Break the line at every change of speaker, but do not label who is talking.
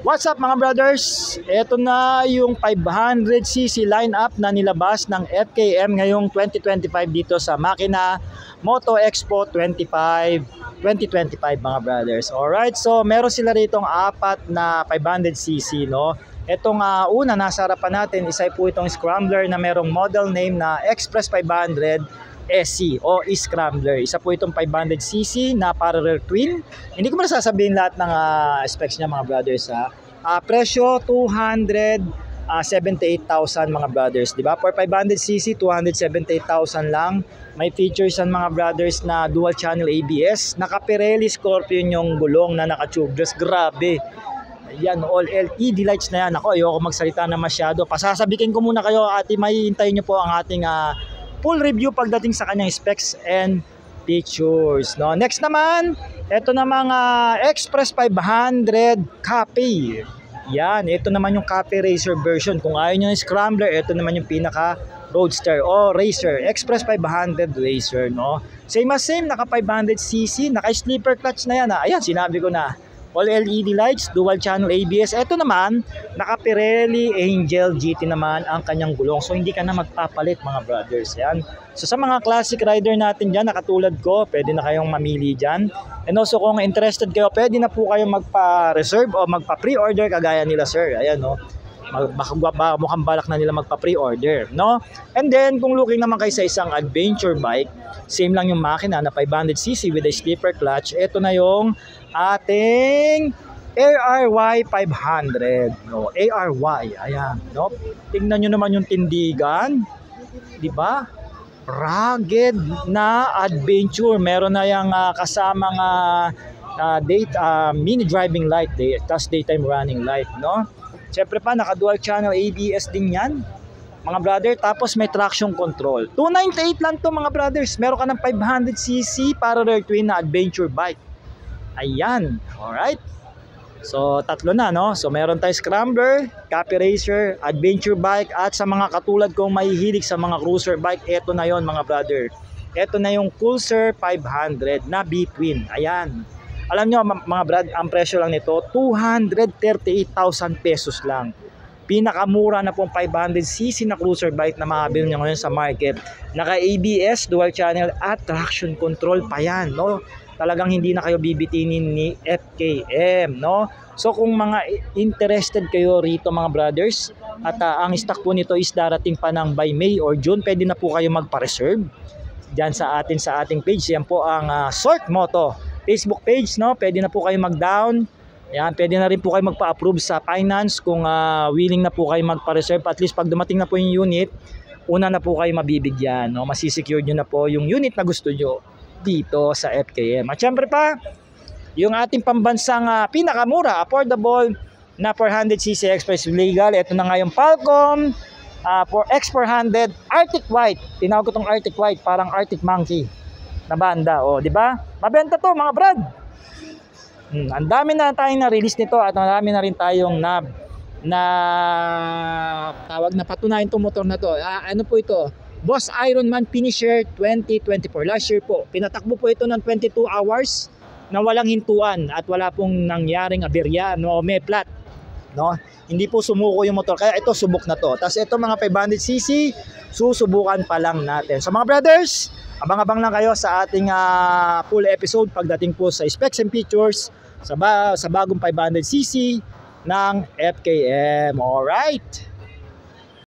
What's up mga brothers? Ito na yung 500cc lineup na nilabas ng FKM ngayong 2025 dito sa Makina Moto Expo 2025 mga brothers. Alright, so meron sila ritong apat na 500cc, no? Itong una nasa harapan natin, isa po itong Scrambler na merong model name na Express 500 SC o Scrambler. Isa po itong 500cc na parallel twin. Hindi ko na sasabihin lahat ng specs niya mga brothers ha. Presyo 278,000 mga brothers, di ba? For 500cc 278,000 lang. May features yan mga brothers na dual channel ABS, naka Pirelli Scorpion yung gulong na naka tubeless. Grabe. Yan, all LED lights na yan. Ako, ayoko magsalita na masyado. Pasasabikin ko muna kayo at may hintayin nyo po ang ating full review pagdating sa kanyang specs and features, no? Next naman, ito na mga Express 500 Cafe. Yan, ito naman yung Cafe Racer version. Kung ayaw nyo yung Scrambler, ito naman yung pinaka Roadster o Racer, Express 500 Racer, no? Same as same, naka 500cc, naka sleeper clutch na yan. Ayan, sinabi ko na. All LED lights, dual channel ABS. Ito naman, naka Pirelli Angel GT naman ang kanyang gulong. So hindi ka na magpapalit mga brothers. Yan. So sa mga classic rider natin dyan, nakatulad ko, pwede na kayong mamili dyan. And also kung interested kayo, pwede na po kayong magpa-reserve o magpa-pre-order kagaya nila sir. Ayan, no? Mukhang balak na nila magpa-pre-order, no? And then kung looking naman kayo sa isang adventure bike, same lang yung makina na 500cc with a sleeper clutch. Ito na yung ating ARY 500, no? ARY, ayan, no? Tingnan nyo naman yung tindigan, di ba? Rugged na adventure. Meron na yung kasamang mini driving light, tas daytime running light, no? Siyempre pa, naka-dual channel ABS din yan, mga brother. Tapos may traction control. 298 lang to mga brothers. Meron ka ng 500cc parallel twin na adventure bike. Ayan. Alright. So, tatlo na, no? So, meron tayo Scrambler, Cafe Racer, adventure bike. At sa mga katulad kong mahihilig sa mga cruiser bike, eto na yon mga brother. Eto na yung Pulsar 500 na B-twin. Ayan. Alam nyo mga brad, ang presyo lang nito 238,000 pesos lang. Pinakamura na pong 500cc na cruiser bike na makabili nyo ngayon sa market. Naka ABS, dual channel at traction control pa yan, no? Talagang hindi na kayo bibitinin ni FKM, no? So kung mga interested kayo rito mga brothers, at ang stock po nito is darating pa ng by May or June, pwede na po kayo magpa-reserve dyan sa ating page. Yan po ang Sort Moto Facebook page, no? Pwede na po kayo mag-down. Yan, pwede na rin po kayo magpa-approve sa finance kung willing na po kayo magpa-reserve. At least pag dumating na po yung unit, una na po kayo mabibigyan, no? Masisecure nyo na po yung unit na gusto nyo dito sa FKM. At syempre pa, yung ating pambansang pinakamura, affordable na 400cc Express legal. Ito na nga yung Falcon for X400 Arctic White. Tinawag ko tong Arctic White, parang Arctic Monkey na banda, di ba? Mabenta to mga brad. Ang dami na tayong na-release nito at marami na rin tayong na tawag na patunayan itong motor na to. Ano po ito? Boss Ironman Finisher 2024. Last year po. Pinatakbo po ito ng 22 hours na walang hintuan at wala pong nangyaring aberya, no? May flat, no? Hindi po sumuko yung motor. Kaya ito subok na to. Tapos ito mga 500cc, susubukan pa lang natin. So mga brothers, abang-abang lang kayo sa ating full episode pagdating po sa specs and features sa bagong 500cc ng FKM. Alright.